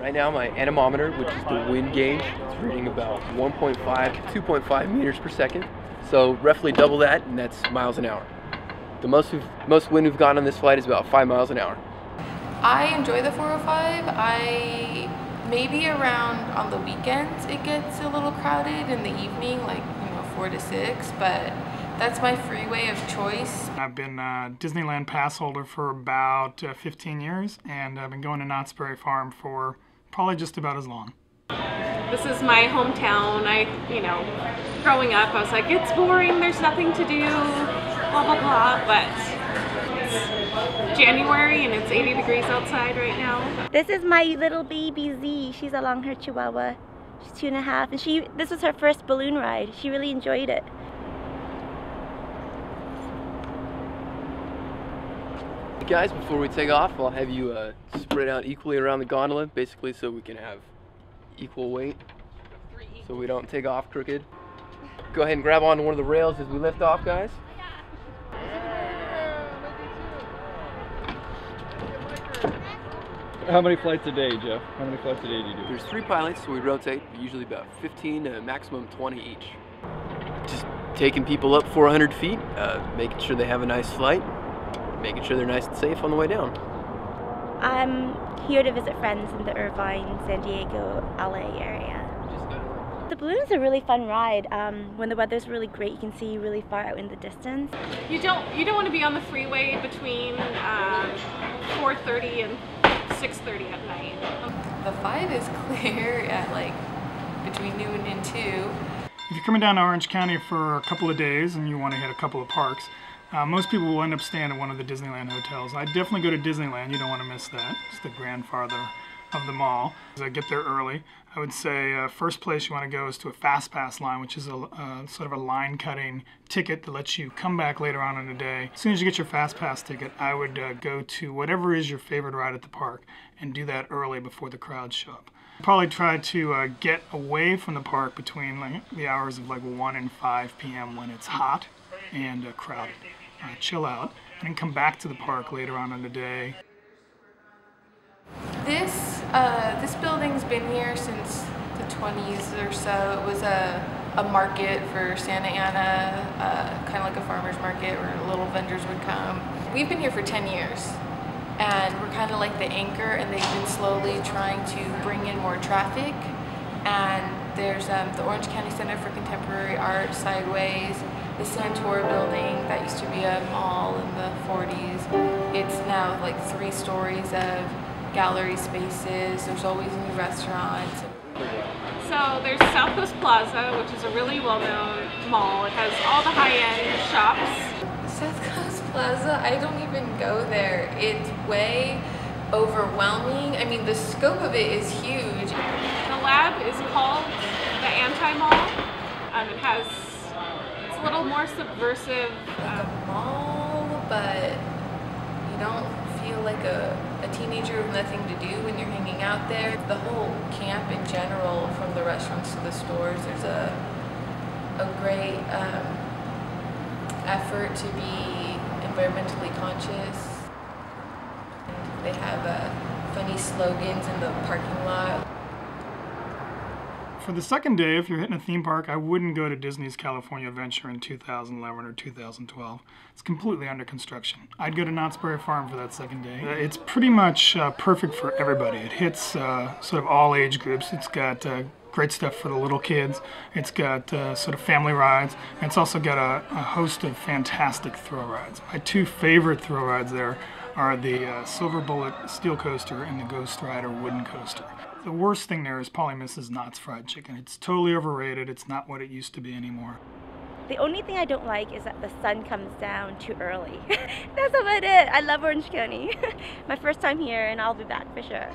Right now my anemometer, which is the wind gauge, is reading about 1.5 to 2.5 meters per second. So roughly double that, and that's miles an hour. The most wind we've gotten on this flight is about 5 miles an hour. I enjoy the 405. Maybe around on the weekends it gets a little crowded in the evening, like 4 to 6, but that's my freeway of choice. I've been a Disneyland pass holder for about 15 years, and I've been going to Knott's Berry Farm for probably just about as long. This is my hometown. Growing up, I was like, it's boring, there's nothing to do, blah, blah, blah, but it's January and it's 80 degrees outside right now. This is my little baby Z. She's along her Chihuahua. She's 2.5, and this was her first balloon ride. She really enjoyed it. Guys, before we take off, I'll have you spread out equally around the gondola, basically so we can have equal weight, so we don't take off crooked. Go ahead and grab onto one of the rails as we lift off, guys. How many flights a day, Jeff? How many flights a day do you do? There's 3 pilots, so we rotate, usually about 15 to maximum 20 each. Just taking people up 400 feet, making sure they have a nice flight, making sure they're nice and safe on the way down. I'm here to visit friends in the Irvine, San Diego, LA area. The balloon is a really fun ride. When the weather's really great, you can see really far out in the distance. You don't want to be on the freeway between 4:30 and 6:30 at night. The 5 is clear at between noon and 2. If you're coming down to Orange County for a couple of days and you want to hit a couple of parks, most people will end up staying at one of the Disneyland hotels. I'd definitely go to Disneyland. You don't want to miss that. It's the grandfather of them all. As I get there early, I would say first place you want to go is to a Fast Pass line, which is a sort of a line cutting ticket that lets you come back later on in the day. As soon as you get your Fast Pass ticket, I would go to whatever is your favorite ride at the park and do that early before the crowds show up. Probably try to get away from the park between the hours of 1 and 5 p.m. when it's hot and crowded. Chill out and then come back to the park later on in the day. This building's been here since the 20s or so. It was a market for Santa Ana, kind of like a farmer's market where little vendors would come. We've been here for 10 years, and we're kind of like the anchor, and they've been slowly trying to bring in more traffic. And there's the Orange County Center for Contemporary Art sideways, the Santora building that used to be a mall in the 40s. It's now 3 stories of gallery spaces. There's always new restaurants. So there's South Coast Plaza, which is a really well-known mall. It has all the high-end shops. South Coast Plaza, I don't even go there. It's way overwhelming. I mean, the scope of it is huge. The lab is called the Anti-Mall. It's a little more subversive. Like a mall, but you don't feel like a teenager with nothing to do when you're hanging out there. The whole camp in general, from the restaurants to the stores, there's a great effort to be environmentally conscious. They have funny slogans in the parking lot. For the second day, if you're hitting a theme park, I wouldn't go to Disney's California Adventure in 2011 or 2012. It's completely under construction. I'd go to Knott's Berry Farm for that second day. It's pretty much perfect for everybody. It hits sort of all age groups. It's got great stuff for the little kids. It's got sort of family rides. And it's also got a host of fantastic thrill rides. My 2 favorite thrill rides there are the Silver Bullet Steel Coaster and the Ghost Rider Wooden Coaster. The worst thing there is probably Mrs. Knott's Fried Chicken. It's totally overrated. It's not what it used to be anymore. The only thing I don't like is that the sun comes down too early. That's about it. I love Orange County. My first time here, and I'll be back for sure.